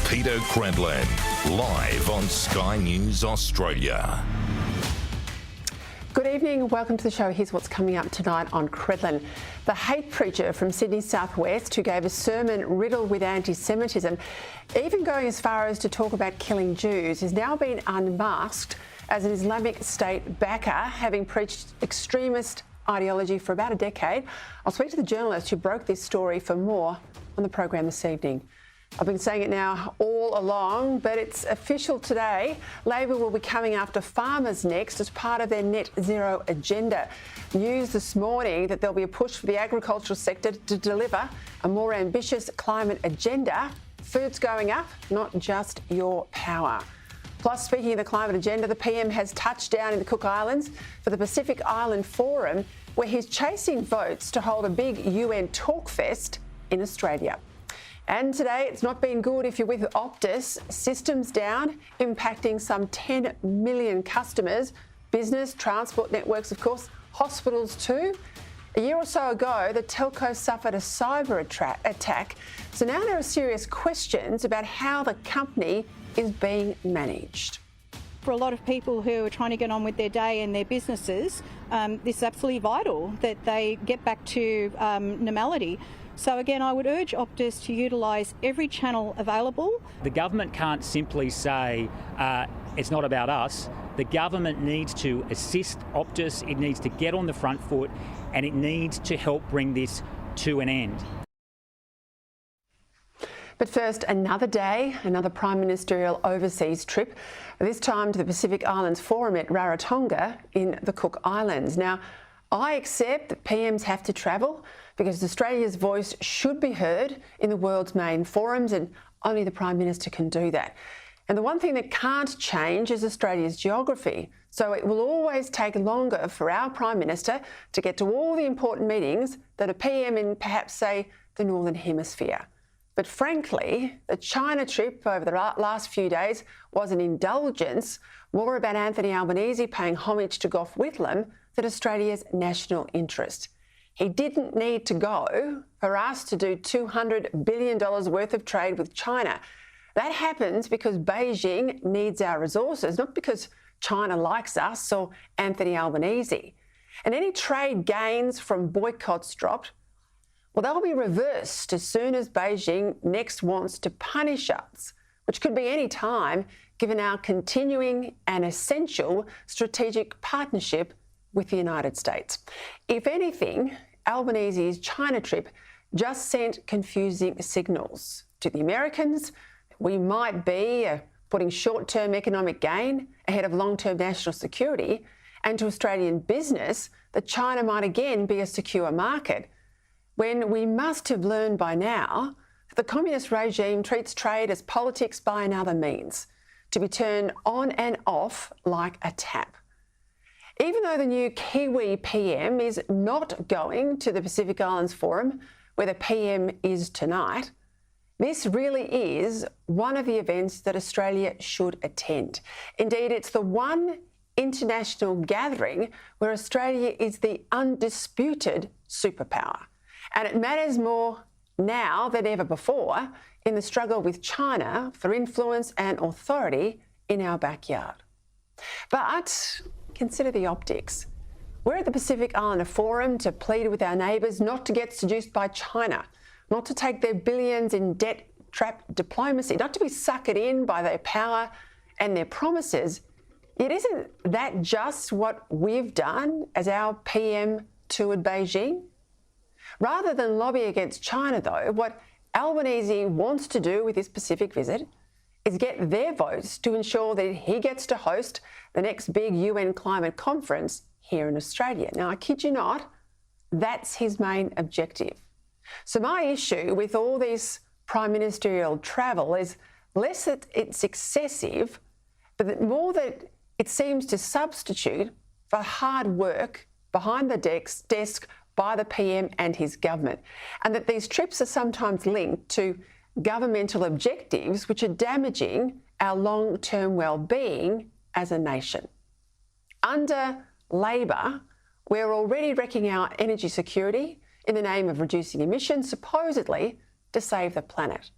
Peter Credlin, live on Sky News Australia. Good evening and welcome to the show. Here's what's coming up tonight on Credlin. The hate preacher from Sydney southwest who gave a sermon riddled with anti-Semitism, even going as far as to talk about killing Jews, has now been unmasked as an Islamic State backer, having preached extremist ideology for about a decade. I'll speak to the journalist who broke this story for more on the program this evening. I've been saying it now all along, but it's official today. Labor will be coming after farmers next as part of their net zero agenda. News this morning that there'll be a push for the agricultural sector to deliver a more ambitious climate agenda. Food's going up, not just your power. Plus, speaking of the climate agenda, the PM has touched down in the Cook Islands for the Pacific Island Forum, where he's chasing votes to hold a big UN talkfest in Australia. And today, it's not been good if you're with Optus. Systems down, impacting some 10 million customers. Business, transport networks, of course, hospitals too. A year or so ago, the telcos suffered a cyber attack. So now there are serious questions about how the company is being managed. For a lot of people who are trying to get on with their day and their businesses, this is absolutely vital that they get back to normality. So again, I would urge Optus to utilise every channel available. The government can't simply say it's not about us. The government needs to assist Optus, it needs to get on the front foot, and it needs to help bring this to an end. But first, another day, another prime ministerial overseas trip, this time to the Pacific Islands Forum at Rarotonga in the Cook Islands. Now, I accept that PMs have to travel because Australia's voice should be heard in the world's main forums, and only the Prime Minister can do that. And the one thing that can't change is Australia's geography. So it will always take longer for our Prime Minister to get to all the important meetings than a PM in perhaps, say, the Northern Hemisphere. But frankly, the China trip over the last few days was an indulgence, more about Anthony Albanese paying homage to Gough Whitlam than Australia's national interest. He didn't need to go for us to do $200 billion worth of trade with China. That happens because Beijing needs our resources, not because China likes us or Anthony Albanese. And any trade gains from boycotts dropped, well, they'll be reversed as soon as Beijing next wants to punish us, which could be any time, given our continuing and essential strategic partnership with the United States. If anything, Albanese's China trip just sent confusing signals to the Americans. We might be putting short-term economic gain ahead of long-term national security, and to Australian business that China might again be a secure market, when we must have learned by now that the communist regime treats trade as politics by another means, to be turned on and off like a tap. Even though the new Kiwi PM is not going to the Pacific Islands Forum, where the PM is tonight, this really is one of the events that Australia should attend. Indeed, it's the one international gathering where Australia is the undisputed superpower. And it matters more now than ever before in the struggle with China for influence and authority in our backyard. But consider the optics. We're at the Pacific Islander Forum to plead with our neighbours not to get seduced by China, not to take their billions in debt-trap diplomacy, not to be suckered in by their power and their promises. Yet isn't that just what we've done as our PM toured Beijing? Rather than lobby against China, though, what Albanese wants to do with this Pacific visit is get their votes to ensure that he gets to host the next big UN climate conference here in Australia. Now, I kid you not, that's his main objective. So my issue with all this prime ministerial travel is less that it's excessive, but that more that it seems to substitute for hard work behind the desk by the PM and his government, and that these trips are sometimes linked to governmental objectives which are damaging our long-term well-being as a nation. Under Labor, we're already wrecking our energy security in the name of reducing emissions, supposedly to save the planet.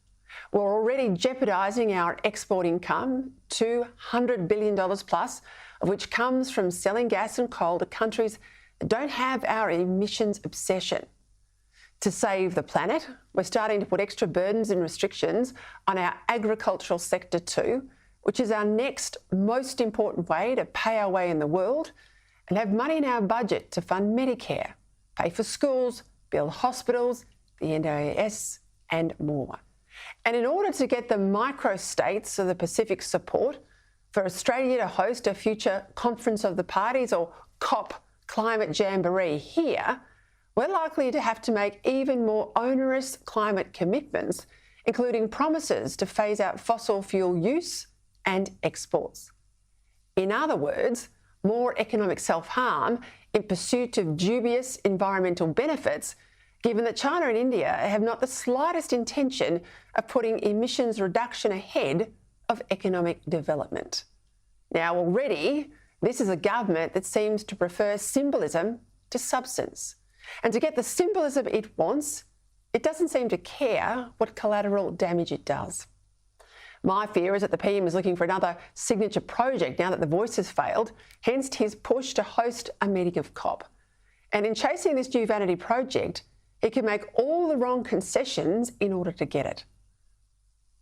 We're already jeopardising our export income, $200 billion plus, of which comes from selling gas and coal to countries that don't have our emissions obsession. To save the planet, we're starting to put extra burdens and restrictions on our agricultural sector too, which is our next most important way to pay our way in the world and have money in our budget to fund Medicare, pay for schools, build hospitals, the NDIS and more. And in order to get the micro-states of the Pacific support for Australia to host a future Conference of the Parties or COP climate jamboree here, we're likely to have to make even more onerous climate commitments, including promises to phase out fossil fuel use and exports. In other words, more economic self-harm in pursuit of dubious environmental benefits, given that China and India have not the slightest intention of putting emissions reduction ahead of economic development. Now, already, this is a government that seems to prefer symbolism to substance. And to get the symbolism it wants, it doesn't seem to care what collateral damage it does. My fear is that the PM is looking for another signature project now that the Voice has failed, hence his push to host a meeting of COP. And in chasing this new vanity project, he could make all the wrong concessions in order to get it.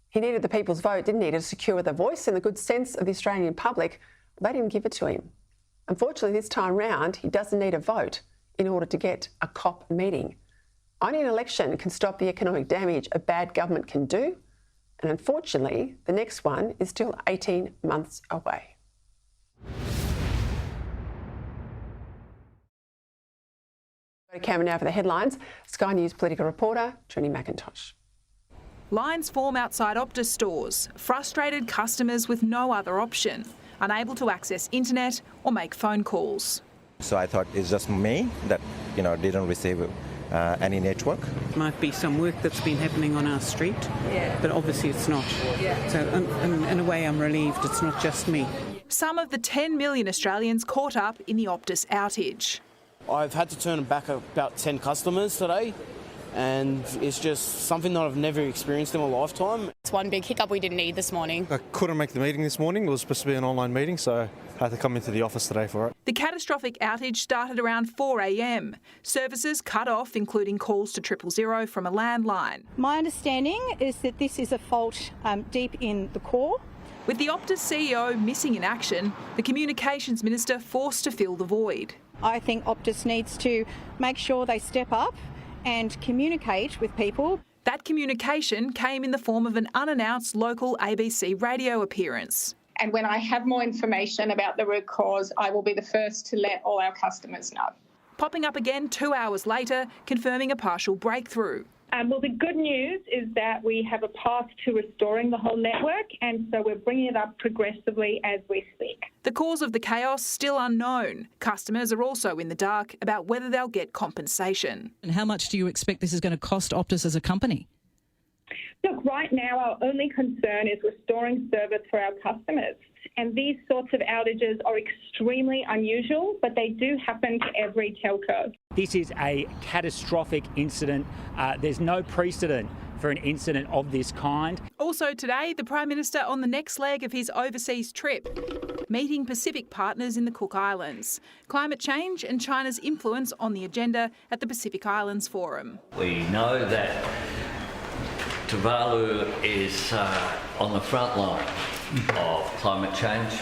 He needed the people's vote, didn't he, to secure the voice and the good sense of the Australian public. They didn't give it to him. Unfortunately, this time round, he doesn't need a vote in order to get a COP meeting. Only an election can stop the economic damage a bad government can do, and unfortunately, the next one is still 18 months away. Go to camera now for the headlines. Sky News political reporter Trini McIntosh. Lines form outside Optus stores, frustrated customers with no other option, unable to access internet or make phone calls. So I thought it's just me that, didn't receive any network. Might be some work that's been happening on our street, but obviously it's not. So in a way I'm relieved it's not just me. Some of the 10 million Australians caught up in the Optus outage. I've had to turn back about 10 customers today, and it's just something that I've never experienced in my lifetime. It's one big hiccup we didn't need this morning. I couldn't make the meeting this morning. It was supposed to be an online meeting, so I had to come into the office today for it. The catastrophic outage started around 4 a.m. Services cut off, including calls to 000 from a landline. My understanding is that this is a fault deep in the core. With the Optus CEO missing in action, the Communications Minister forced to fill the void. I think Optus needs to make sure they step up and communicate with people. That communication came in the form of an unannounced local ABC radio appearance. And when I have more information about the root cause, I will be the first to let all our customers know. Popping up again 2 hours later, confirming a partial breakthrough. Well, the good news is that we have a path to restoring the whole network, and so we're bringing it up progressively as we speak. The cause of the chaos still unknown. Customers are also in the dark about whether they'll get compensation. And how much do you expect this is going to cost Optus as a company? Look, right now our only concern is restoring service for our customers. And these sorts of outages are extremely unusual, but they do happen to every telco. This is a catastrophic incident. There's no precedent for an incident of this kind. Also today, the Prime Minister on the next leg of his overseas trip, meeting Pacific partners in the Cook Islands. Climate change and China's influence on the agenda at the Pacific Islands Forum. We know that Tuvalu is on the front line of climate change,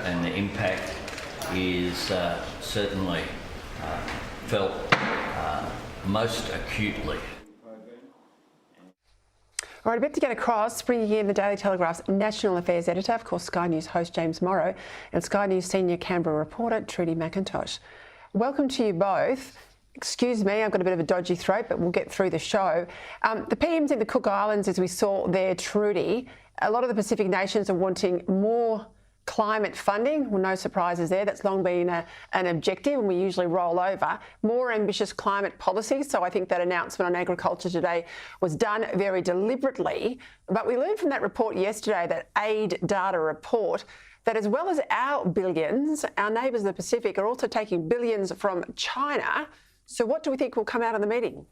and the impact is certainly felt most acutely. All right, a bit to get across, bringing in the Daily Telegraph's National Affairs Editor, of course Sky News host James Morrow, and Sky News Senior Canberra reporter Trudy McIntosh. Welcome to you both. Excuse me, I've got a bit of a dodgy throat, but we'll get through the show. The PM's in the Cook Islands, as we saw there, Trudy. A lot of the Pacific nations are wanting more climate funding. Well, no surprises there. That's long been an objective, and we usually roll over. More ambitious climate policies. So I think that announcement on agriculture today was done very deliberately. But we learned from that report yesterday, that aid data report, that as well as our billions, our neighbours in the Pacific are also taking billions from China. So what do we think will come out of the meeting?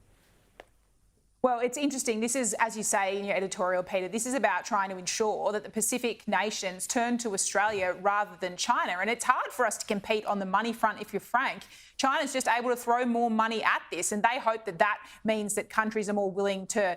Well, it's interesting. This is, as you say in your editorial, Peter, this is about trying to ensure that the Pacific nations turn to Australia rather than China. And it's hard for us to compete on the money front, if you're frank. China's just able to throw more money at this, and they hope that that means that countries are more willing to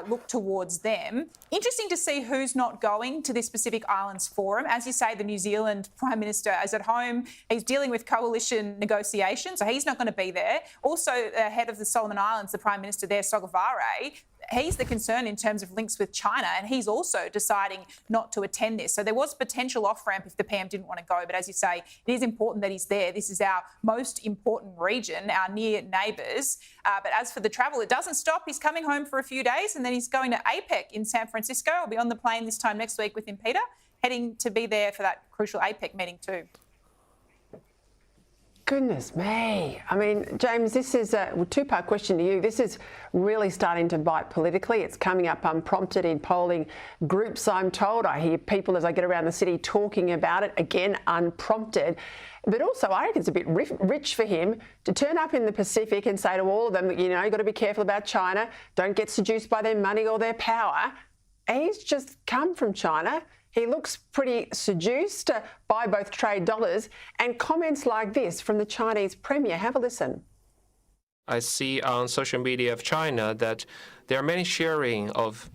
look towards them. Interesting to see who's not going to this Pacific Islands Forum. As you say, the New Zealand Prime Minister is at home. He's dealing with coalition negotiations, so he's not going to be there. Also, the head of the Solomon Islands, the Prime Minister there, Sogavare, he's the concern in terms of links with China, and he's also deciding not to attend this. So there was potential off-ramp if the PM didn't want to go. But as you say, it is important that he's there. This is our most important region, our near neighbours. But as for the travel, it doesn't stop. He's coming home for a few days, and then he's going to APEC in San Francisco. I'll be on the plane this time next week with him, Peter, heading to be there for that crucial APEC meeting too. Goodness me. I mean, James, this is a two-part question to you. This is really starting to bite politically. It's coming up unprompted in polling groups, I'm told. I hear people as I get around the city talking about it, again, unprompted. But also, I reckon it's a bit rich for him to turn up in the Pacific and say to all of them, you know, you've got to be careful about China. Don't get seduced by their money or their power. He's just come from China. He looks pretty seduced by both trade dollars, and comments like this from the Chinese Premier. Have a listen. I see on social media of China that there are many sharing of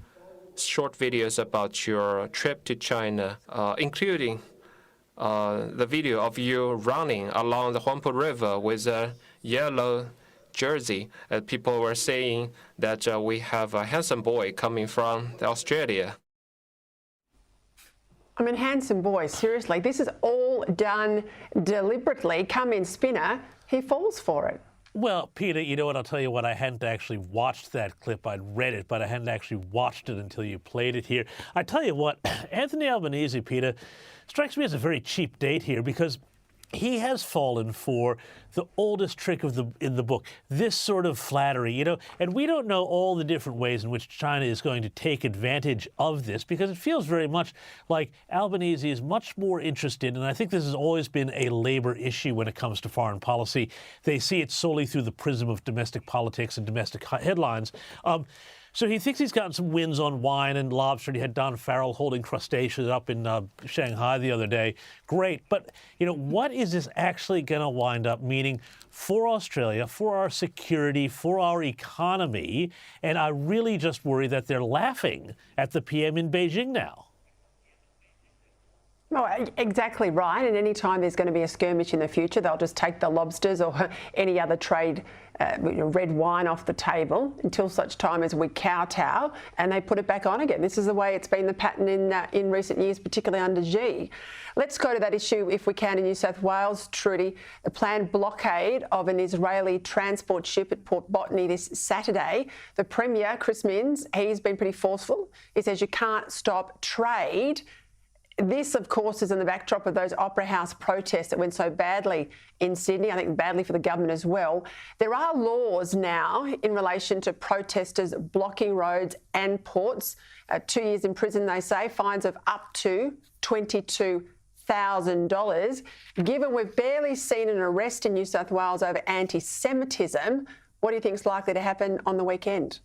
short videos about your trip to China, including the video of you running along the Huangpu River with a yellow jersey. People were saying that we have a handsome boy coming from Australia. I mean, handsome boy, seriously, this is all done deliberately. Come in spinner, he falls for it. Well, Peter, you know what, I'll tell you what, I hadn't actually watched that clip. I'd read it, but I hadn't actually watched it until you played it here. I tell you what, Anthony Albanese, Peter, strikes me as a very cheap date here because he has fallen for the oldest trick in the book, this sort of flattery, you know, and we don't know all the different ways in which China is going to take advantage of this because it feels very much like Albanese is much more interested, and I think this has always been a Labour issue when it comes to foreign policy. They see it solely through the prism of domestic politics and domestic headlines. So he thinks he's gotten some wins on wine and lobster. He had Don Farrell holding crustaceans up in Shanghai the other day. Great. But, you know, what is this actually going to wind up meaning for Australia, for our security, for our economy? And I really just worry that they're laughing at the PM in Beijing now. Oh, exactly right. And any time there's going to be a skirmish in the future, they'll just take the lobsters or any other trade red wine off the table until such time as we kowtow and they put it back on again. This is the way it's been the pattern in recent years, particularly under Xi. Let's go to that issue, if we can, in New South Wales, Trudy. The planned blockade of an Israeli transport ship at Port Botany this Saturday. The Premier, Chris Minns, he's been pretty forceful. He says you can't stop trade. This, of course, is in the backdrop of those Opera House protests that went so badly in Sydney, I think badly for the government as well. There are laws now in relation to protesters blocking roads and ports. 2 years in prison, they say, fines of up to $22,000. Given we've barely seen an arrest in New South Wales over anti-Semitism, what do you think is likely to happen on the weekend?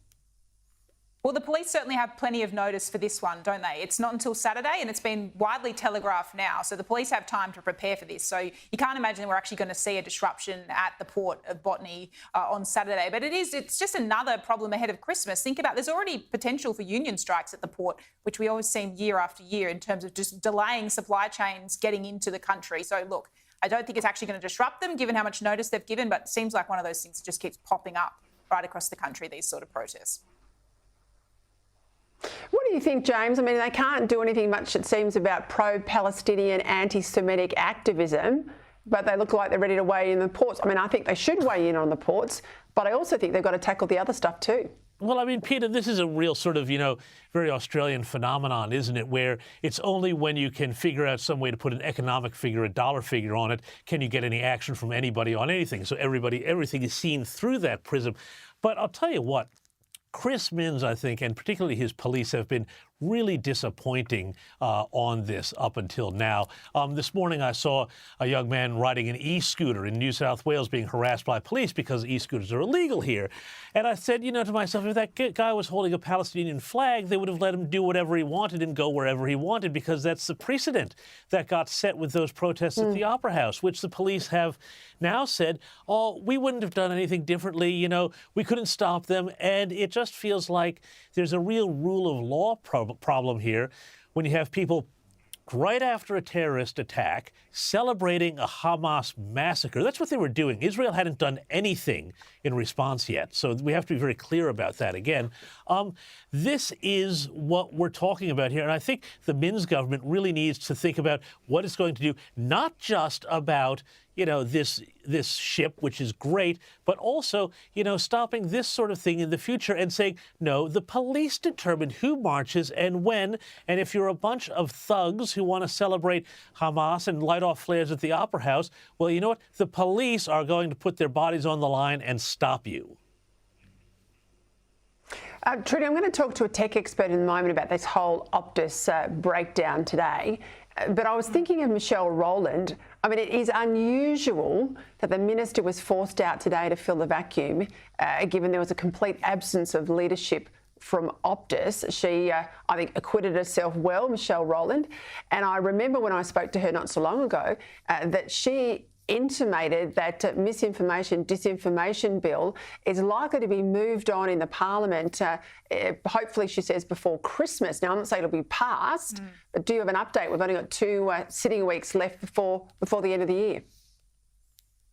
Well, the police certainly have plenty of notice for this one, don't they? It's not until Saturday and it's been widely telegraphed now. So the police have time to prepare for this. So you can't imagine we're actually going to see a disruption at the Port of Botany on Saturday. But it's just another problem ahead of Christmas. Think about there's already potential for union strikes at the port, which we always see year after year in terms of just delaying supply chains getting into the country. So look, I don't think it's actually going to disrupt them given how much notice they've given, but it seems like one of those things that just keeps popping up right across the country, these sort of protests. What do you think, James? I mean, they can't do anything much, it seems, about pro-Palestinian anti-Semitic activism, but they look like they're ready to weigh in the ports. I mean, I think they should weigh in on the ports, but I also think they've got to tackle the other stuff too. Well, I mean, Peter, this is a real sort of, you know, very Australian phenomenon, isn't it? Where it's only when you can figure out some way to put an economic figure, a dollar figure on it, can you get any action from anybody on anything. So everything is seen through that prism. But I'll tell you what, Chris Minns, I think, and particularly his police, have been really disappointing on this up until now. This morning I saw a young man riding an e-scooter in New South Wales being harassed by police because e-scooters are illegal here. And I said, to myself, if that guy was holding a Palestinian flag, they would have let him do whatever he wanted and go wherever he wanted, because that's the precedent that got set with those protests at the Opera House, which the police have now said, oh, we wouldn't have done anything differently, we couldn't stop them. And it just feels like there's a real rule of law problem here when you have people right after a terrorist attack celebrating a Hamas massacre. That's what they were doing. Israel hadn't done anything in response yet, so we have to be very clear about that again. This is what we're talking about here, and I think the Minns government really needs to think about what it's going to do, not just about this ship, which is great, but also, stopping this sort of thing in the future and saying, no, the police determine who marches and when, and if you're a bunch of thugs who want to celebrate Hamas and light off flares at the Opera House, well, you know what? The police are going to put their bodies on the line and stop you. Trudy, I'm going to talk to a tech expert in a moment about this whole Optus breakdown today. But I was thinking of Michelle Rowland. I mean, it is unusual that the minister was forced out today to fill the vacuum, given there was a complete absence of leadership from Optus. She, I think, acquitted herself well, Michelle Rowland. And I remember when I spoke to her not so long ago that she intimated that misinformation, disinformation bill is likely to be moved on in the Parliament, hopefully, she says, before Christmas. Now, I'm not saying it'll be passed, but do you have an update? We've only got 2 sitting weeks left before the end of the year.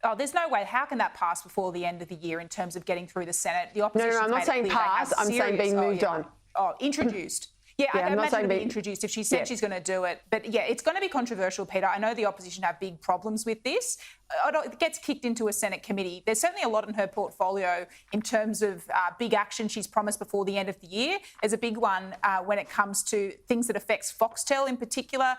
Oh, there's no way. How can that pass before the end of the year in terms of getting through the Senate? The opposition. No, I'm not saying pass. I'm saying being moved on. Oh, introduced. Yeah, I imagine it'll be introduced if she said she's going to do it. But yeah, it's going to be controversial, Peter. I know the opposition have big problems with this. It gets kicked into a Senate committee. There's certainly a lot in her portfolio in terms of big action she's promised before the end of the year. There's a big one when it comes to things that affects Foxtel in particular.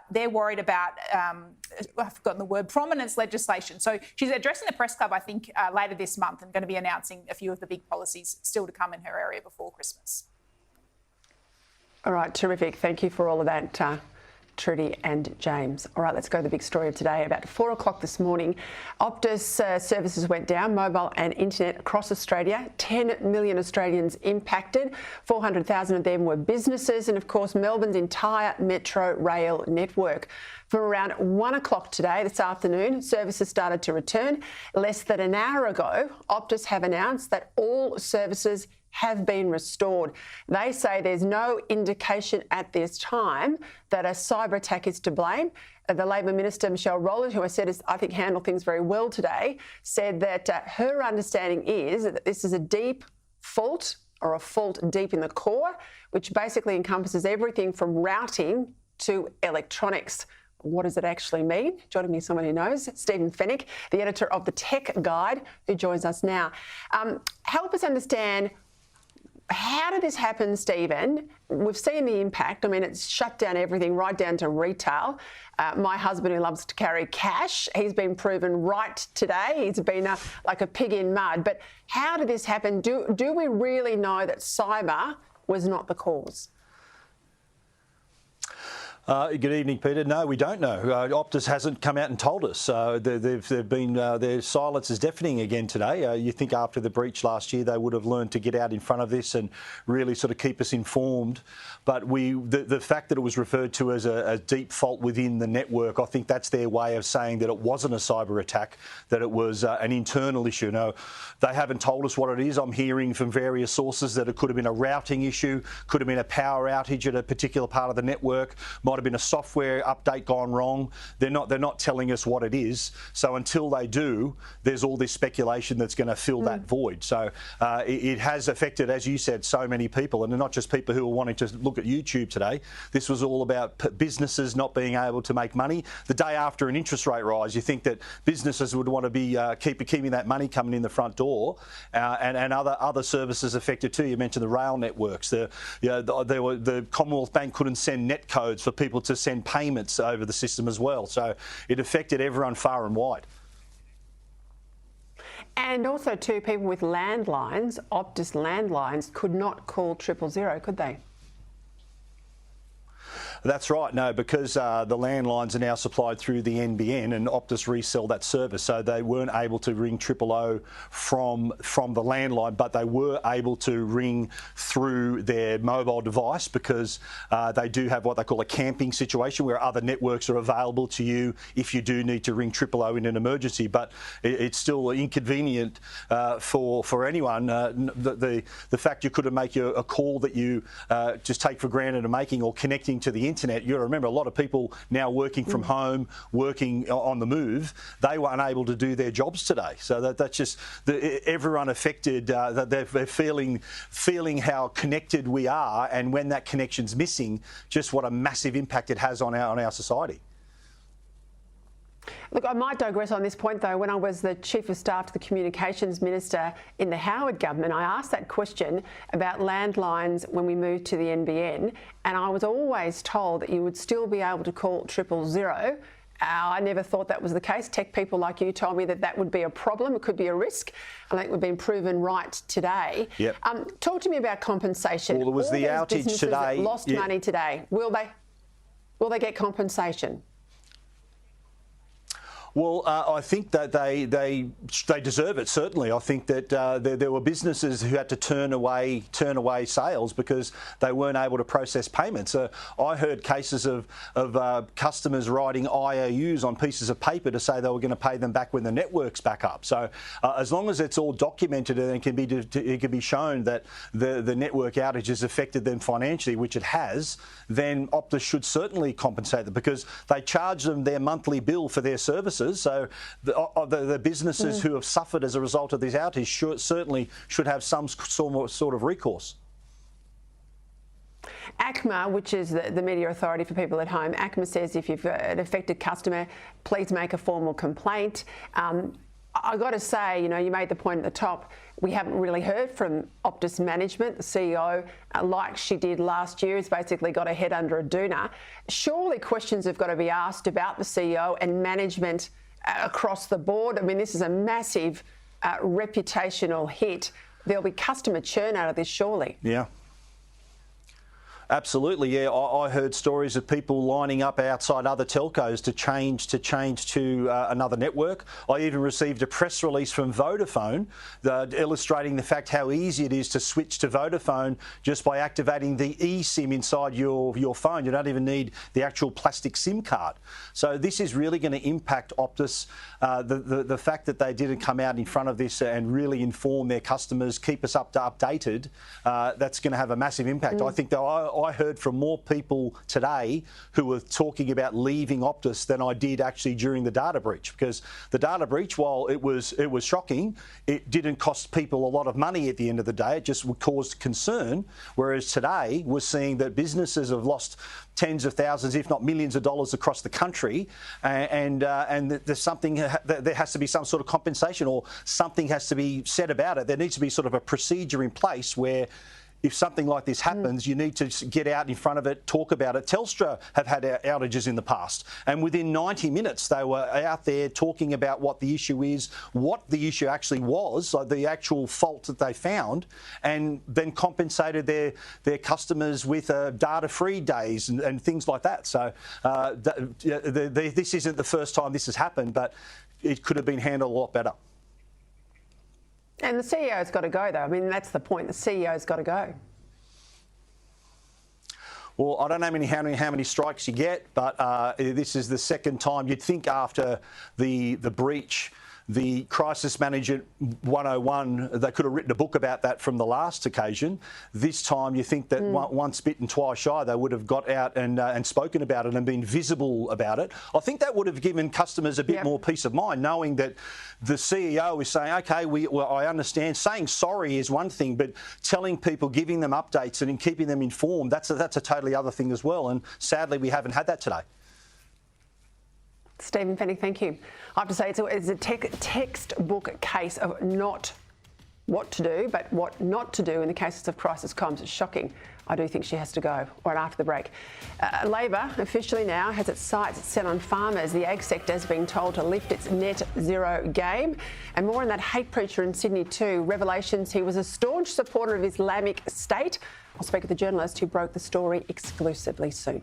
They're worried about, I've forgotten the word, prominence legislation. So she's addressing the press club, I think, later this month and going to be announcing a few of the big policies still to come in her area before Christmas. All right, terrific. Thank you for all of that, Trudy and James. All right, let's go to the big story of today. About 4 o'clock this morning, Optus services went down, mobile and internet across Australia. 10 million Australians impacted. 400,000 of them were businesses and, of course, Melbourne's entire metro rail network. From around 1 o'clock today, this afternoon, services started to return. Less than an hour ago, Optus have announced that all services have been restored. They say there's no indication at this time that a cyber attack is to blame. The Labor Minister, Michelle Rowland, who I said has, I think, handled things very well today, said that her understanding is that this is a deep fault or a fault deep in the core, which basically encompasses everything from routing to electronics. What does it actually mean? Joining me, someone who knows, Stephen Fennick, the editor of The Tech Guide, who joins us now. Help us understand, how did this happen, Stephen? We've seen the impact. I mean, it's shut down everything right down to retail. My husband, who loves to carry cash, he's been proven right today. He's been like a pig in mud. But how did this happen? Do we really know that cyber was not the cause? Good evening, Peter. No, we don't know. Optus hasn't come out and told us. Their silence is deafening again today. You think after the breach last year, they would have learned to get out in front of this and really sort of keep us informed. But the fact that it was referred to as a deep fault within the network, I think that's their way of saying that it wasn't a cyber attack, that it was an internal issue. No, they haven't told us what it is. I'm hearing from various sources that it could have been a routing issue, could have been a power outage at a particular part of the network, might have been a software update gone wrong. They're not telling us what it is. So until they do, there's all this speculation that's going to fill that void. So it has affected, as you said, so many people, and not just people who are wanting to look at YouTube today. This was all about businesses not being able to make money. The day after an interest rate rise, you think that businesses would want to be keeping that money coming in the front door, and other services affected too. You mentioned the rail networks. The Commonwealth Bank couldn't send net codes for people to send payments over the system as well. So it affected everyone far and wide. And also, too, people with landlines, Optus landlines, could not call 000, could they? That's right. No, because the landlines are now supplied through the NBN and Optus resell that service, so they weren't able to ring 000 from the landline, but they were able to ring through their mobile device because they do have what they call a camping situation where other networks are available to you if you do need to ring 000 in an emergency. But it's still inconvenient for anyone. The fact you couldn't make a call that you just take for granted of making or connecting to the internet. You remember a lot of people now working from home, working on the move, they were unable to do their jobs today. So that's just everyone affected. They're feeling how connected we are, and when that connection's missing, just what a massive impact it has on our society. Look, I might digress on this point though. When I was the Chief of Staff to the Communications Minister in the Howard government, I asked that question about landlines when we moved to the NBN, and I was always told that you would still be able to call 000. I never thought that was the case. Tech people like you told me that would be a problem. It could be a risk. I think we've been proven right today. Yep. Talk to me about compensation. Well, there was the outage today. That lost money today. Will they get compensation? Well, I think that they deserve it, certainly. I think that there were businesses who had to turn away sales because they weren't able to process payments. I heard cases of customers writing IOUs on pieces of paper to say they were going to pay them back when the network's back up. So as long as it's all documented and it can be shown that the network outage has affected them financially, which it has, then Optus should certainly compensate them because they charge them their monthly bill for their services. So the businesses who have suffered as a result of this outage certainly should have some sort of recourse. ACMA, which is the media authority for people at home, ACMA says if you've an affected customer, please make a formal complaint. I've got to say, you made the point at the top, we haven't really heard from Optus management. The CEO, like she did last year, has basically got her head under a doona. Surely questions have got to be asked about the CEO and management across the board. I mean, this is a massive reputational hit. There'll be customer churn out of this, surely. Yeah. Absolutely, yeah. I heard stories of people lining up outside other telcos to change to another network. I even received a press release from Vodafone illustrating the fact how easy it is to switch to Vodafone just by activating the eSIM inside your phone. You don't even need the actual plastic SIM card. So this is really going to impact Optus. The fact that they didn't come out in front of this and really inform their customers, keep us updated, that's going to have a massive impact. I think I heard from more people today who were talking about leaving Optus than I did actually during the data breach, because the data breach, while it was shocking, it didn't cost people a lot of money at the end of the day. It just caused concern. Whereas today we're seeing that businesses have lost tens of thousands, if not millions of dollars across the country, and there's something, there has to be some sort of compensation or something has to be said about it. There needs to be sort of a procedure in place where if something like this happens, you need to get out in front of it, talk about it. Telstra have had outages in the past, and within 90 minutes they were out there talking about what the issue is, what the issue actually was, so the actual fault that they found, and then compensated their customers with data-free days and things like that. So this isn't the first time this has happened, but it could have been handled a lot better. And the CEO's got to go, though. I mean, that's the point. The CEO's got to go. Well, I don't know how many strikes you get, but this is the second time. You'd think after the breach, the Crisis Management 101, they could have written a book about that from the last occasion. This time you think that once bitten, twice shy, they would have got out and spoken about it and been visible about it. I think that would have given customers a bit more peace of mind, knowing that the CEO is saying, OK, I understand. Saying sorry is one thing, but telling people, giving them updates and keeping them informed, that's a totally other thing as well. And sadly, we haven't had that today. Stephen Fennick, thank you. I have to say it's a textbook case of not what to do, but what not to do in the cases of crisis comms. It's shocking. I do think she has to go. Right after the break. Labor officially now has its sights set on farmers. The ag sector is being told to lift its net zero game. And more on that hate preacher in Sydney too. Revelations he was a staunch supporter of Islamic State. I'll speak with the journalist who broke the story exclusively soon.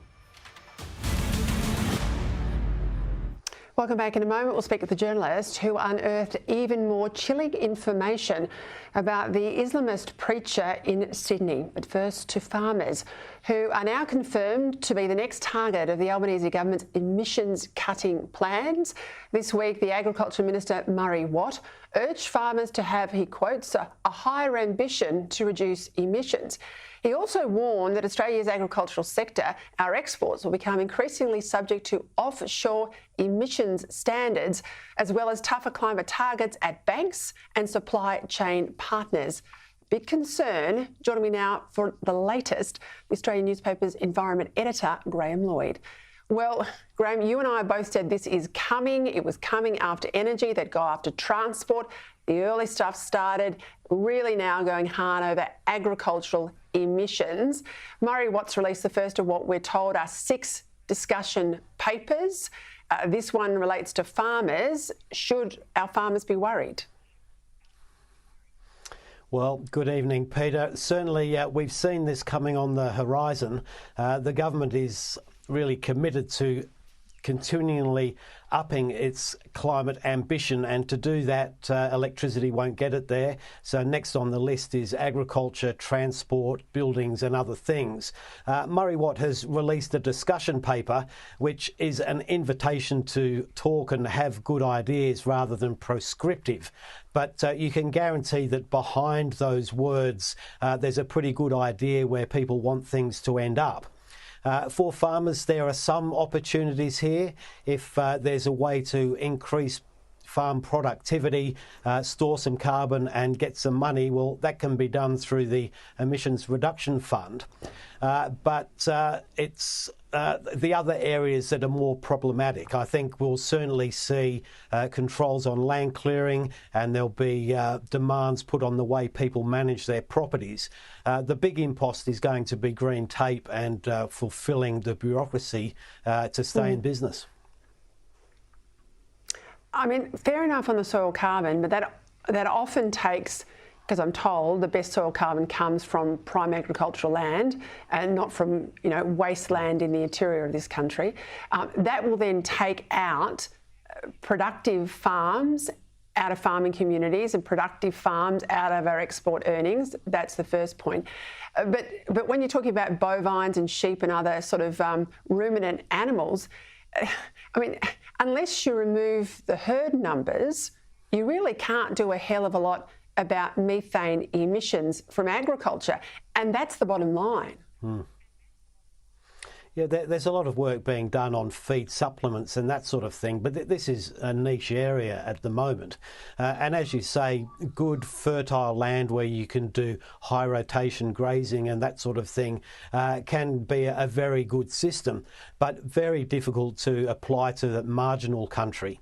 Welcome back. In a moment, we'll speak with the journalist who unearthed even more chilling information about the Islamist preacher in Sydney. But first, to farmers who are now confirmed to be the next target of the Albanese government's emissions cutting plans. This week, the Agriculture Minister, Murray Watt, urged farmers to have, he quotes, a higher ambition to reduce emissions. He also warned that Australia's agricultural sector, our exports, will become increasingly subject to offshore emissions standards, as well as tougher climate targets at banks and supply chain partners. Big concern. Joining me now for the latest, the Australian newspaper's environment editor, Graham Lloyd. Well, Graham, you and I both said this is coming. It was coming after energy, they'd go after transport. The early stuff started, really now going hard over agricultural emissions. Murray Watt's released the first of what we're told are 6 discussion papers. This one relates to farmers. Should our farmers be worried? Well, good evening, Peter. Certainly, we've seen this coming on the horizon. The government is really committed to continually upping its climate ambition, and to do that, electricity won't get it there. So next on the list is agriculture, transport, buildings and other things. Murray Watt has released a discussion paper which is an invitation to talk and have good ideas rather than prescriptive. But you can guarantee that behind those words there's a pretty good idea where people want things to end up. For farmers, there are some opportunities here. If there's a way to increase farm productivity, store some carbon and get some money, well, that can be done through the Emissions Reduction Fund. But it's the other areas that are more problematic. I think we'll certainly see controls on land clearing, and there'll be demands put on the way people manage their properties. The big impost is going to be green tape and fulfilling the bureaucracy to stay in business. I mean, fair enough on the soil carbon, but that often takes, because I'm told the best soil carbon comes from prime agricultural land and not from, wasteland in the interior of this country. That will then take out productive farms out of farming communities and productive farms out of our export earnings. That's the first point. But when you're talking about bovines and sheep and other sort of ruminant animals, I mean, unless you remove the herd numbers, you really can't do a hell of a lot about methane emissions from agriculture. And that's the bottom line. Yeah, there's a lot of work being done on feed supplements and that sort of thing, but this is a niche area at the moment. And as you say, good fertile land where you can do high rotation grazing and that sort of thing can be a very good system, but very difficult to apply to the marginal country.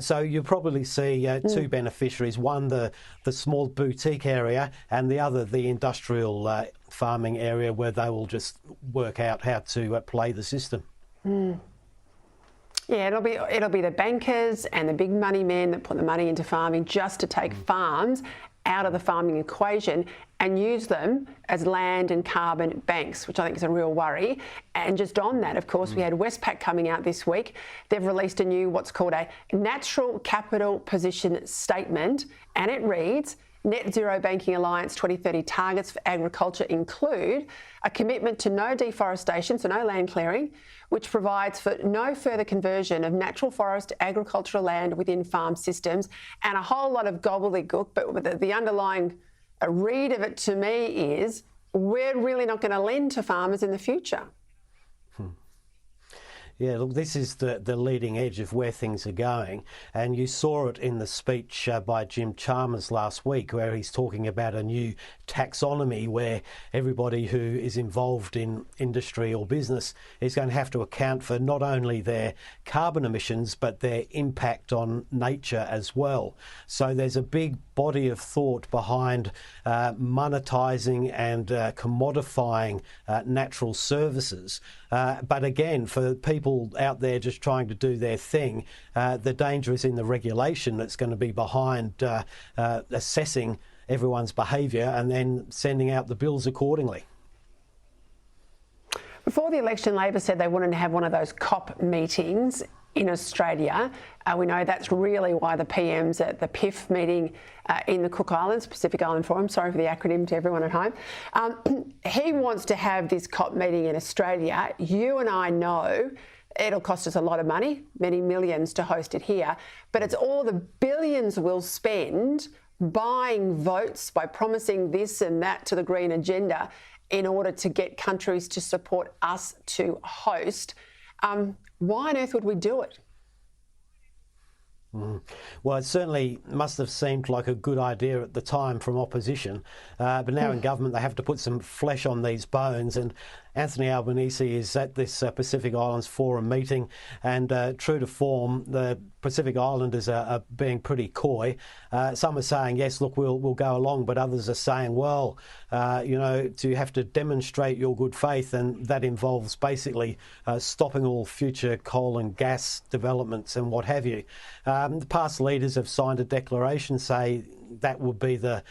So you'll probably see 2 beneficiaries, one the small boutique area and the other the industrial farming area, where they will just work out how to play the system. Yeah, it'll be the bankers and the big money men that put the money into farming just to take farms out of the farming equation and use them as land and carbon banks, which I think is a real worry. And just on that, of course, we had Westpac coming out this week. They've released a new what's called a natural capital position statement, and it reads, Net Zero Banking Alliance 2030 targets for agriculture include a commitment to no deforestation, so no land clearing, which provides for no further conversion of natural forest to agricultural land within farm systems, and a whole lot of gobbledygook. But the underlying read of it to me is we're really not going to lend to farmers in the future. Yeah, look, this is the leading edge of where things are going. And you saw it in the speech by Jim Chalmers last week, where he's talking about a new taxonomy where everybody who is involved in industry or business is going to have to account for not only their carbon emissions, but their impact on nature as well. So there's a big body of thought behind monetising and commodifying natural services. But again, for people out there just trying to do their thing, the danger is in the regulation that's going to be behind assessing everyone's behaviour and then sending out the bills accordingly. Before the election, Labor said they wanted to have one of those COP meetings in Australia. We know that's really why the PM's at the PIF meeting in the Cook Islands, Pacific Island Forum, sorry for the acronym to everyone at home. He wants to have this COP meeting in Australia. You and I know it'll cost us a lot of money, many millions to host it here, but it's all the billions we'll spend buying votes by promising this and that to the green agenda in order to get countries to support us to host. Why on earth would we do it? Well, it certainly must have seemed like a good idea at the time from opposition, but now in government they have to put some flesh on these bones, and Anthony Albanese is at this Pacific Islands Forum meeting, and true to form, the Pacific Islanders are being pretty coy. Some are saying, yes, look, we'll go along, but others are saying, well, do you have to demonstrate your good faith, and that involves basically stopping all future coal and gas developments and what have you. The past leaders have signed a declaration say that would be the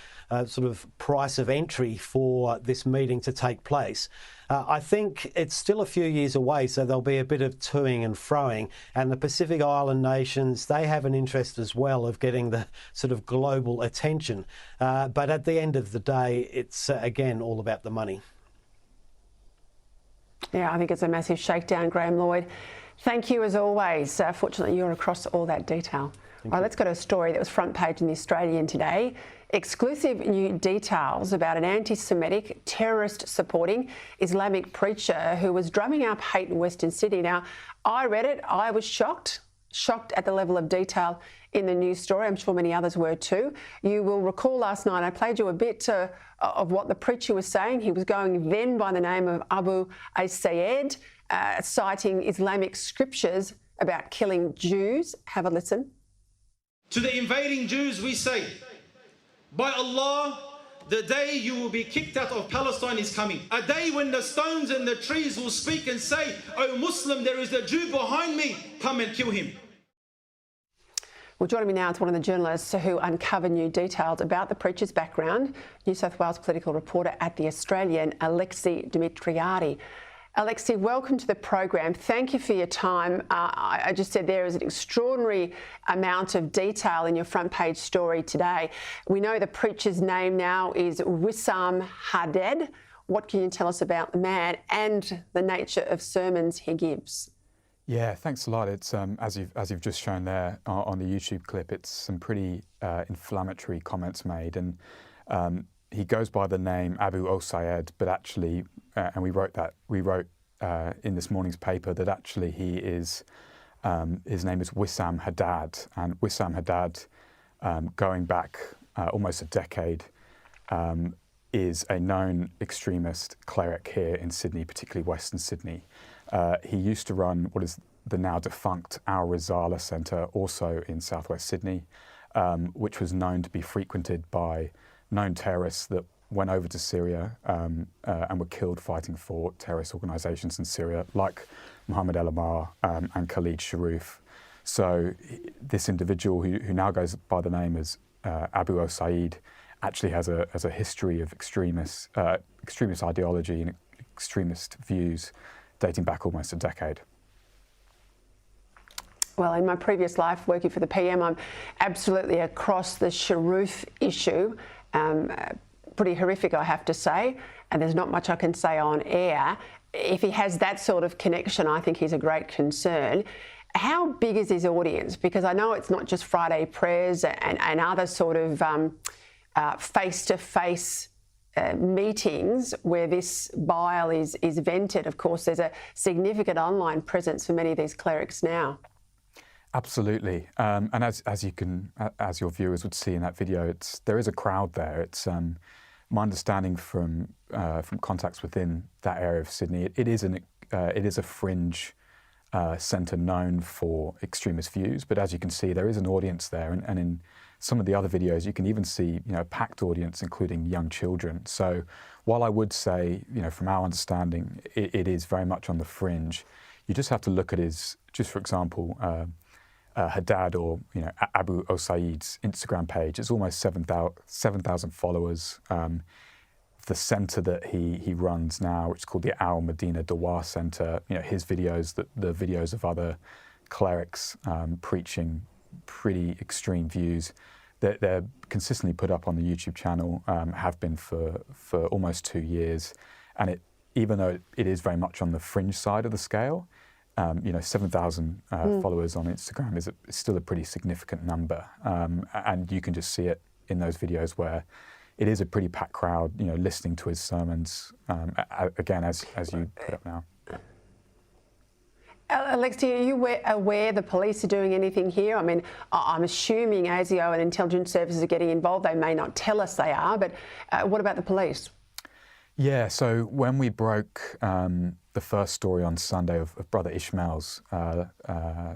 sort of price of entry for this meeting to take place. I think it's still a few years away, so there'll be a bit of toing and froing, and the Pacific Island nations, they have an interest as well of getting the sort of global attention. But at the end of the day, it's again all about the money. Yeah, I think it's a massive shakedown, Graham Lloyd. Thank you as always. Fortunately, you're across all that detail. All right, let's go to a story that was front page in the Australian today. Exclusive new details about an anti-Semitic, terrorist-supporting Islamic preacher who was drumming up hate in Western Sydney. Now, I read it. I was shocked at the level of detail in the news story. I'm sure many others were too. You will recall last night I played you a bit of what the preacher was saying. He was going then by the name of Abu Sayyed, citing Islamic scriptures about killing Jews. Have a listen. To the invading Jews we say, by Allah, the day you will be kicked out of Palestine is coming. A day when the stones and the trees will speak and say, "O Muslim, there is a Jew behind me, come and kill him." Well, joining me now is one of the journalists who uncovered new details about the preacher's background, New South Wales political reporter at The Australian, Alexi Dimitriadi. Alexi, welcome to the program. Thank you for your time. I just said there is an extraordinary amount of detail in your front page story today. We know the preacher's name now is Wissam Haddad. What can you tell us about the man and the nature of sermons he gives? Yeah, thanks a lot. It's as you've just shown there on the YouTube clip, it's some pretty inflammatory comments made, and he goes by the name Abu Sayyed, but actually, and we wrote in this morning's paper that actually he is his name is Wissam Haddad, and Wissam Haddad, going back almost a decade, is a known extremist cleric here in Sydney, particularly Western Sydney. He used to run what is the now defunct Al Rizala Centre, also in southwest Sydney, which was known to be frequented by known terrorists that went over to Syria and were killed fighting for terrorist organisations in Syria, like Mohammed El-Amar and Khalid Sharif. So this individual, who now goes by the name as Abu Sayyed, actually has a history of extremist ideology and extremist views dating back almost a decade. Well, in my previous life working for the PM, I'm absolutely across the Sharif issue. Pretty horrific, I have to say, and there's not much I can say on air. If he has that sort of connection, I think he's a great concern. How big is his audience? Because I know it's not just Friday prayers and other sort of face-to-face meetings where this bile is vented. Of course, there's a significant online presence for many of these clerics now. Absolutely, and as your viewers would see in that video, there is a crowd there. It's my understanding from contacts within that area of Sydney. It is a fringe centre known for extremist views, but as you can see, there is an audience there, and in some of the other videos, you can even see a packed audience, including young children. So, while I would say, from our understanding, it is very much on the fringe. You just have to look at just for example. Haddad or Abu Sayyed's Instagram page. It's almost 7,000 followers. The centre that he runs now, which is called the Al Medina Dawah Centre, his videos, the videos of other clerics preaching pretty extreme views. They're consistently put up on the YouTube channel, have been for almost 2 years, and even though it is very much on the fringe side of the scale, 7,000 followers on Instagram is still a pretty significant number, and you can just see it in those videos where it is a pretty packed crowd, listening to his sermons, again, as you put up now. Alexia, are you aware the police are doing anything here? I mean, I'm assuming ASIO and intelligence services are getting involved. They may not tell us they are, but what about the police? Yeah, so when we broke the first story on Sunday of Brother Ishmael's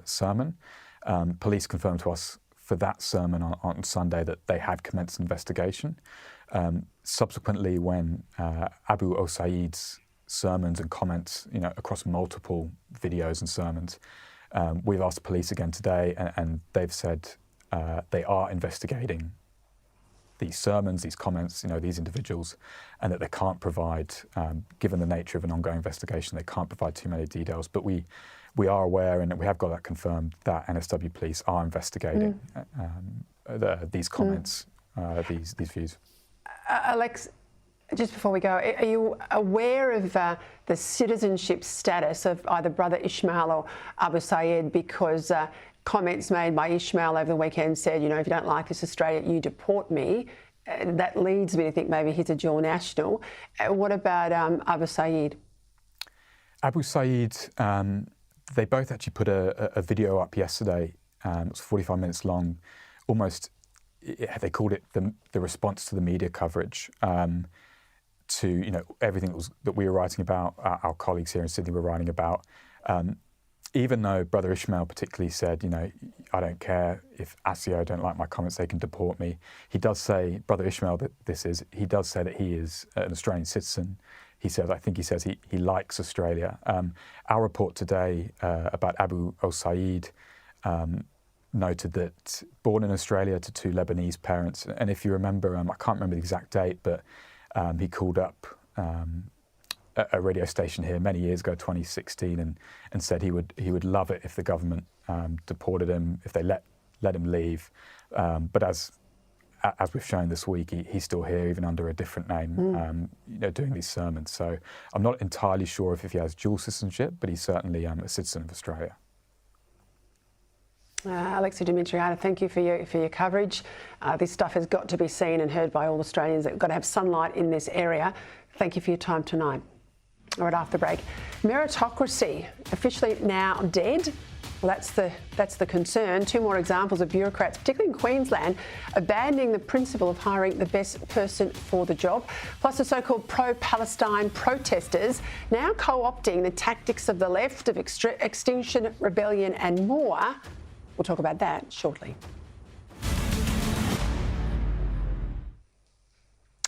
sermon, police confirmed to us for that sermon on Sunday that they had commenced an investigation. Subsequently, when Abu Osaid's sermons and comments, across multiple videos and sermons, we've asked the police again today, and they've said they are investigating these sermons, these comments, these individuals, and that they can't provide, given the nature of an ongoing investigation, they can't provide too many details. But we are aware, and we have got that confirmed, that NSW police are investigating these comments, these views. Alex, just before we go, are you aware of the citizenship status of either Brother Ishmael or Abu Sayed? Because comments made by Ishmael over the weekend said, if you don't like this Australia, you deport me. That leads me to think maybe he's a dual national. What about Abu Sayed? Abu Sayed, they both actually put a video up yesterday. It was 45 minutes long. Almost, they called it the response to the media coverage. To everything that we were writing about, our colleagues here in Sydney were writing about. Even though Brother Ishmael particularly said, I don't care if ASIO don't like my comments, they can deport me. He does say, Brother Ishmael, he does say that he is an Australian citizen. He says he likes Australia. Our report today about Abu Osaid noted that born in Australia to 2 Lebanese parents, and if you remember, I can't remember the exact date, but he called up a radio station here many years ago, 2016, and said he would love it if the government deported him, if they let him leave. But as we've shown this week, he's still here, even under a different name, doing these sermons. So I'm not entirely sure if he has dual citizenship, but he's certainly a citizen of Australia. Alexia Dimitriada, thank you for your coverage. This stuff has got to be seen and heard by all Australians. They've got to have sunlight in this area. Thank you for your time tonight. All right, after the break, meritocracy officially now dead. Well, that's the concern. 2 more examples of bureaucrats, particularly in Queensland, abandoning the principle of hiring the best person for the job. Plus, the so-called pro-Palestine protesters now co-opting the tactics of the left, of Extinction Rebellion and more. We'll talk about that shortly.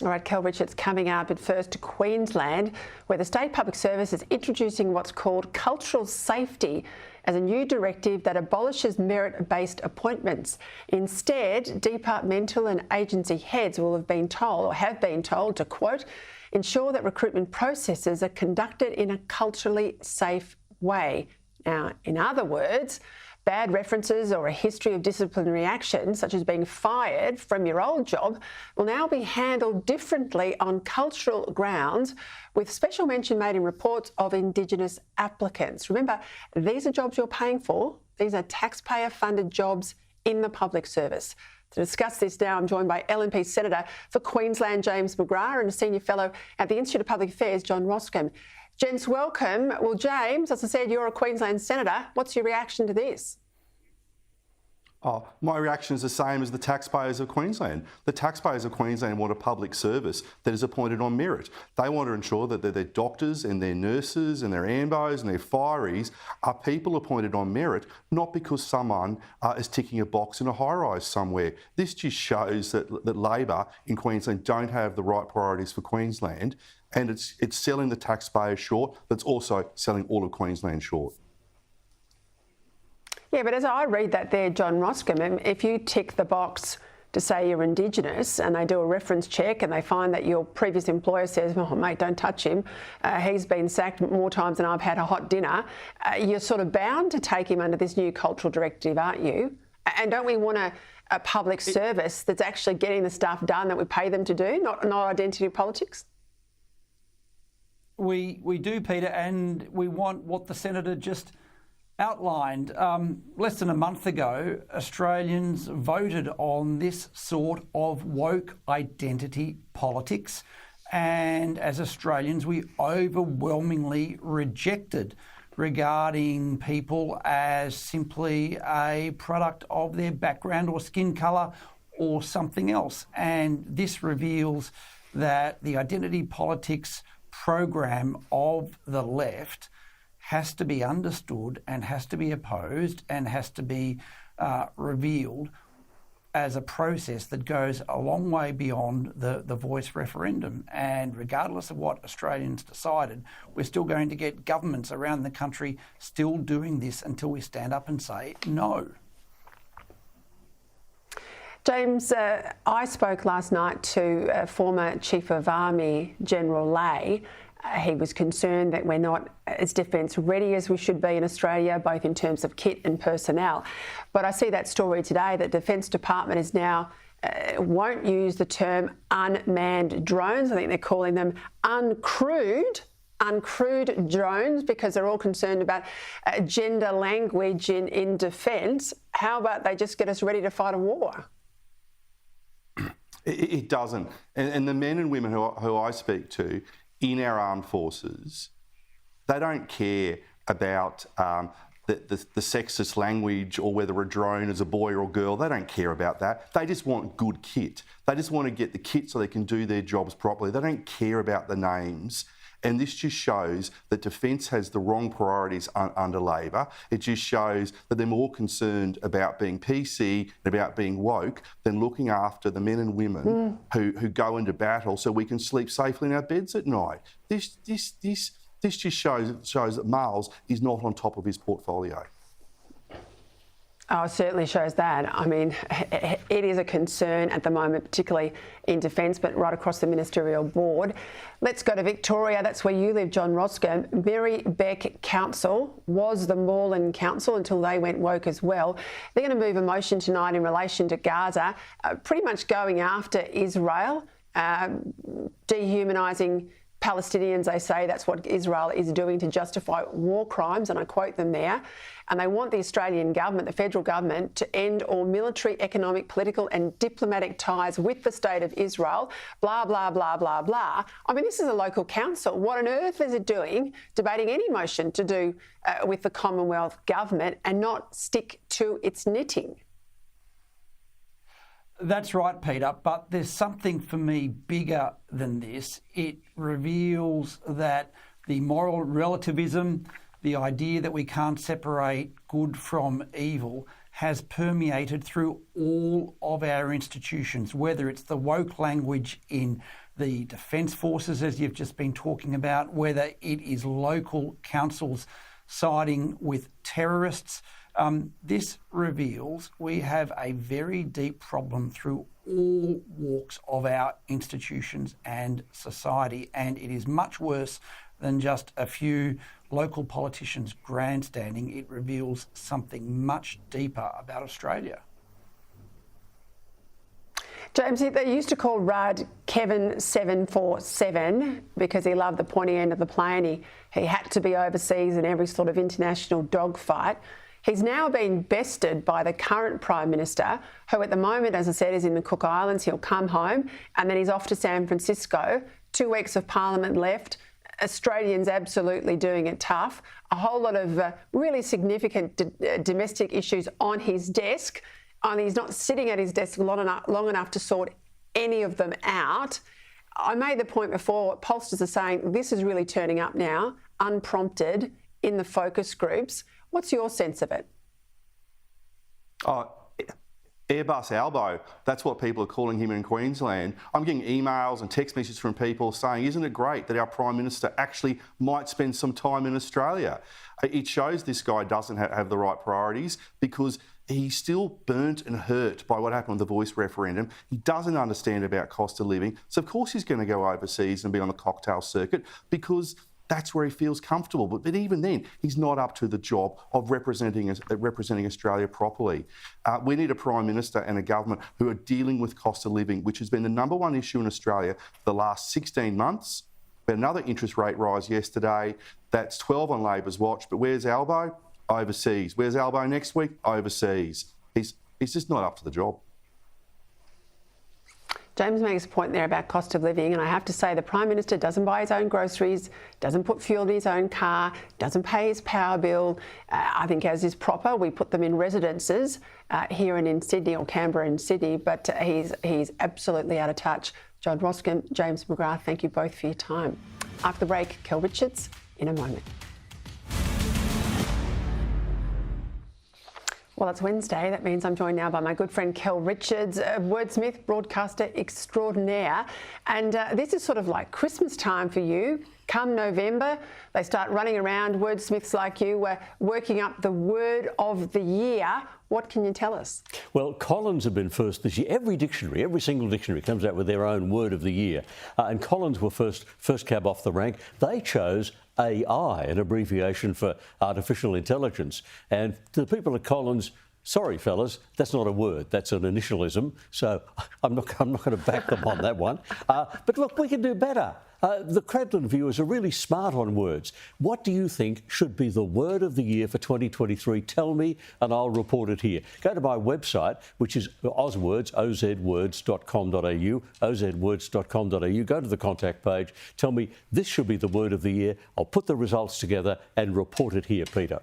All right, Kel Richards coming up, but first to Queensland, where the State Public Service is introducing what's called cultural safety as a new directive that abolishes merit-based appointments. Instead, departmental and agency heads will have been told to, quote, ensure that recruitment processes are conducted in a culturally safe way. Now, in other words, bad references or a history of disciplinary action, such as being fired from your old job, will now be handled differently on cultural grounds, with special mention made in reports of Indigenous applicants. Remember, these are jobs you're paying for. These are taxpayer-funded jobs in the public service. To discuss this now, I'm joined by LNP Senator for Queensland, James McGrath, and a Senior Fellow at the Institute of Public Affairs, John Roscombe. Gents, welcome. Well, James, as I said, you're a Queensland Senator. What's your reaction to this? Oh, my reaction is the same as the taxpayers of Queensland. The taxpayers of Queensland want a public service that is appointed on merit. They want to ensure that their doctors and their nurses and their ambos and their fireys are people appointed on merit, not because someone is ticking a box in a high-rise somewhere. This just shows that Labor in Queensland don't have the right priorities for Queensland, and it's selling the taxpayers short, but it's also selling all of Queensland short. Yeah, but as I read that there, John Roscombe, if you tick the box to say you're Indigenous and they do a reference check and they find that your previous employer says, oh, mate, don't touch him, he's been sacked more times than I've had a hot dinner, you're sort of bound to take him under this new cultural directive, aren't you? And don't we want a public service that's actually getting the stuff done that we pay them to do, not identity politics? We do, Peter, and we want what the Senator just outlined. Less than a month ago, Australians voted on this sort of woke identity politics, and as Australians we overwhelmingly rejected regarding people as simply a product of their background or skin colour or something else. And this reveals that the identity politics program of the left has to be understood and has to be opposed and has to be revealed as a process that goes a long way beyond the voice referendum. And regardless of what Australians decided, we're still going to get governments around the country still doing this until we stand up and say no. James, I spoke last night to former Chief of Army General Lay. He was concerned that we're not as defence ready as we should be in Australia, both in terms of kit and personnel. But I see that story today that the Defence Department is now won't use the term unmanned drones. I think they're calling them uncrewed drones because they're all concerned about gender language in defence. How about they just get us ready to fight a war? It doesn't. And the men and women who I speak to in our armed forces, they don't care about the sexist language or whether a drone is a boy or a girl. They don't care about that. They just want good kit. They just want to get the kit so they can do their jobs properly. They don't care about the names. And this just shows that Defence has the wrong priorities under Labor. It just shows that they're more concerned about being PC and about being woke than looking after the men and women who go into battle so we can sleep safely in our beds at night. This just shows that Miles is not on top of his portfolio. Oh, it certainly shows that. I mean, it is a concern at the moment, particularly in defence, but right across the ministerial board. Let's go to Victoria. That's where you live, John Roscoe. Mary Beck Council was the Moreland Council until they went woke as well. They're going to move a motion tonight in relation to Gaza, pretty much going after Israel, dehumanising Palestinians. They say that's what Israel is doing to justify war crimes, and I quote them there. And they want the Australian government, the federal government, to end all military, economic, political and diplomatic ties with the state of Israel, blah, blah, blah, blah, blah. I mean, this is a local council. What on earth is it doing, debating any motion to do with the Commonwealth government and not stick to its knitting? That's right, Peter, but there's something for me bigger than this. It reveals that the moral relativism, the idea that we can't separate good from evil, has permeated through all of our institutions, whether it's the woke language in the Defence Forces, as you've just been talking about, whether it is local councils siding with terrorists. This reveals we have a very deep problem through all walks of our institutions and society, and it is much worse than just a few local politicians grandstanding. It reveals something much deeper about Australia. James, they used to call Rudd Kevin 747 because he loved the pointy end of the plane. He had to be overseas in every sort of international dogfight. He's now been bested by the current Prime Minister, who at the moment, as I said, is in the Cook Islands. He'll come home and then he's off to San Francisco. 2 weeks of Parliament left. Australians absolutely doing it tough. A whole lot of really significant domestic issues on his desk. Only he's not sitting at his desk long enough to sort any of them out. I made the point before, pollsters are saying this is really turning up now, unprompted, in the focus groups. What's your sense of it? Airbus elbow, that's what people are calling him in Queensland. I'm getting emails and text messages from people saying, isn't it great that our Prime Minister actually might spend some time in Australia? It shows this guy doesn't have the right priorities, because he's still burnt and hurt by what happened with the voice referendum. He doesn't understand about cost of living. So, of course, he's going to go overseas and be on the cocktail circuit because that's where he feels comfortable. But even then, he's not up to the job of representing Australia properly. We need a Prime Minister and a government who are dealing with cost of living, which has been the number one issue in Australia for the last 16 months. We had another interest rate rise yesterday. That's 12 on Labor's watch. But where's Albo? Overseas. Where's Albo next week? Overseas. He's just not up to the job. James makes a point there about cost of living, and I have to say the Prime Minister doesn't buy his own groceries, doesn't put fuel in his own car, doesn't pay his power bill. I think as is proper, we put them in residences here and in Sydney, or Canberra and Sydney, but he's absolutely out of touch. John Roskin, James McGrath, thank you both for your time. After the break, Kel Richards in a moment. Well, it's Wednesday. That means I'm joined now by my good friend Kel Richards, wordsmith, broadcaster extraordinaire. And this is sort of like Christmas time for you. Come November, they start running around, wordsmiths like you, working up the word of the year. What can you tell us? Well, Collins have been first this year. Every single dictionary comes out with their own word of the year. And Collins were first cab off the rank. They chose AI, an abbreviation for artificial intelligence. And to the people at Collins, sorry, fellas, that's not a word. That's an initialism. So I'm not going to back them on that one. But look, we can do better. The Credlin viewers are really smart on words. What do you think should be the word of the year for 2023? Tell me and I'll report it here. Go to my website, which is ozwords, ozwords.com.au, ozwords.com.au. Go to the contact page. Tell me this should be the word of the year. I'll put the results together and report it here, Peter.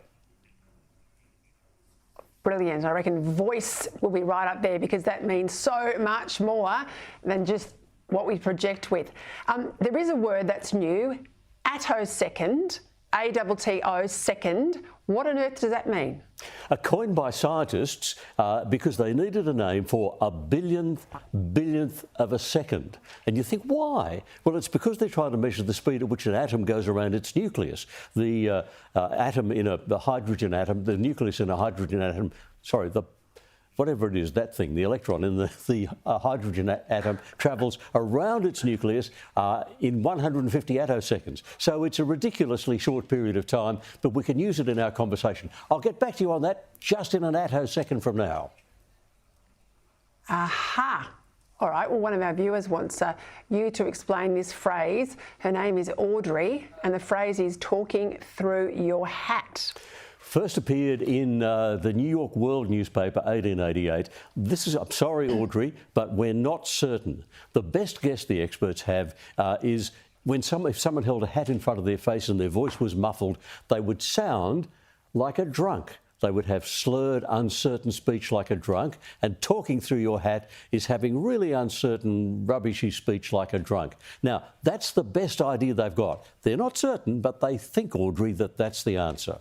Brilliant. I reckon voice will be right up there because that means so much more than just what we project with. There is a word that's new, attosecond, A-T-T-O, second. What on earth does that mean? Coined by scientists because they needed a name for a billionth of a second. And you think, why? Well, it's because they're trying to measure the speed at which an atom goes around its nucleus. The atom in the hydrogen atom, the nucleus in a hydrogen atom, whatever it is, that thing, the electron in the hydrogen atom travels around its nucleus in 150 attoseconds. So it's a ridiculously short period of time, but we can use it in our conversation. I'll get back to you on that just in an attosecond from now. Aha. All right, well, one of our viewers wants you to explain this phrase. Her name is Audrey, and the phrase is talking through your hat. First appeared in the New York World newspaper, 1888. I'm sorry, Audrey, but we're not certain. The best guess the experts have is if someone held a hat in front of their face and their voice was muffled, they would sound like a drunk. They would have slurred, uncertain speech like a drunk, and talking through your hat is having really uncertain, rubbishy speech like a drunk. Now, that's the best idea they've got. They're not certain, but they think, Audrey, that that's the answer.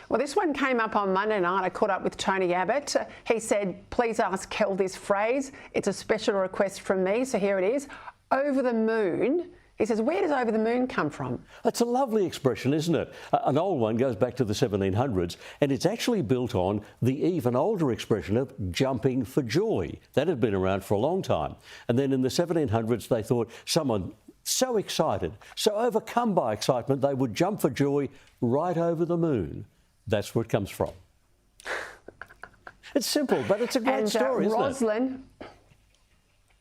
Well, this one came up on Monday night. I caught up with Tony Abbott. He said, please ask Kel this phrase. It's a special request from me, so here it is. Over the moon. He says, where does over the moon come from? It's a lovely expression, isn't it? An old one goes back to the 1700s, and it's actually built on the even older expression of jumping for joy. That had been around for a long time. And then in the 1700s, they thought someone so excited, so overcome by excitement, they would jump for joy right over the moon. That's where it comes from. It's simple, but it's a great story, isn't it? Rosalind,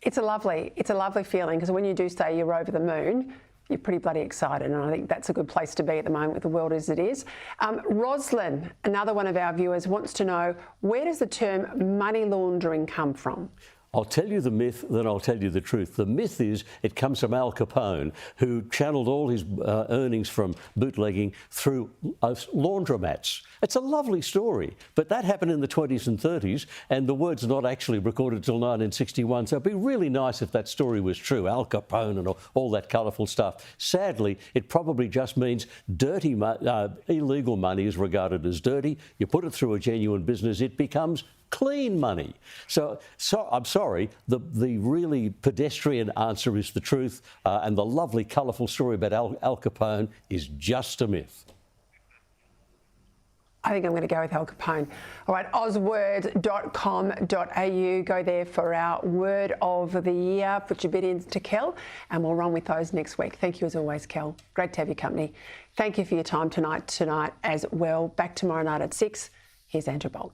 it's a lovely feeling because when you do say you're over the moon, you're pretty bloody excited, and I think that's a good place to be at the moment with the world as it is. Rosalind, another one of our viewers, wants to know, where does the term money laundering come from? I'll tell you the myth, then I'll tell you the truth. The myth is it comes from Al Capone, who channeled all his earnings from bootlegging through laundromats. It's a lovely story, but that happened in the 20s and 30s, and the word's not actually recorded until 1961, so it'd be really nice if that story was true, Al Capone and all that colourful stuff. Sadly, it probably just means dirty, illegal money is regarded as dirty. You put it through a genuine business, it becomes clean money. So I'm sorry, the really pedestrian answer is the truth, and the lovely, colourful story about Al Capone is just a myth. I think I'm going to go with Al Capone. All right, ausword.com.au. Go there for our word of the year. Put your bid in to Kel, and we'll run with those next week. Thank you as always, Kel. Great to have your company. Thank you for your time tonight as well. Back tomorrow night at 6. Here's Andrew Bolt.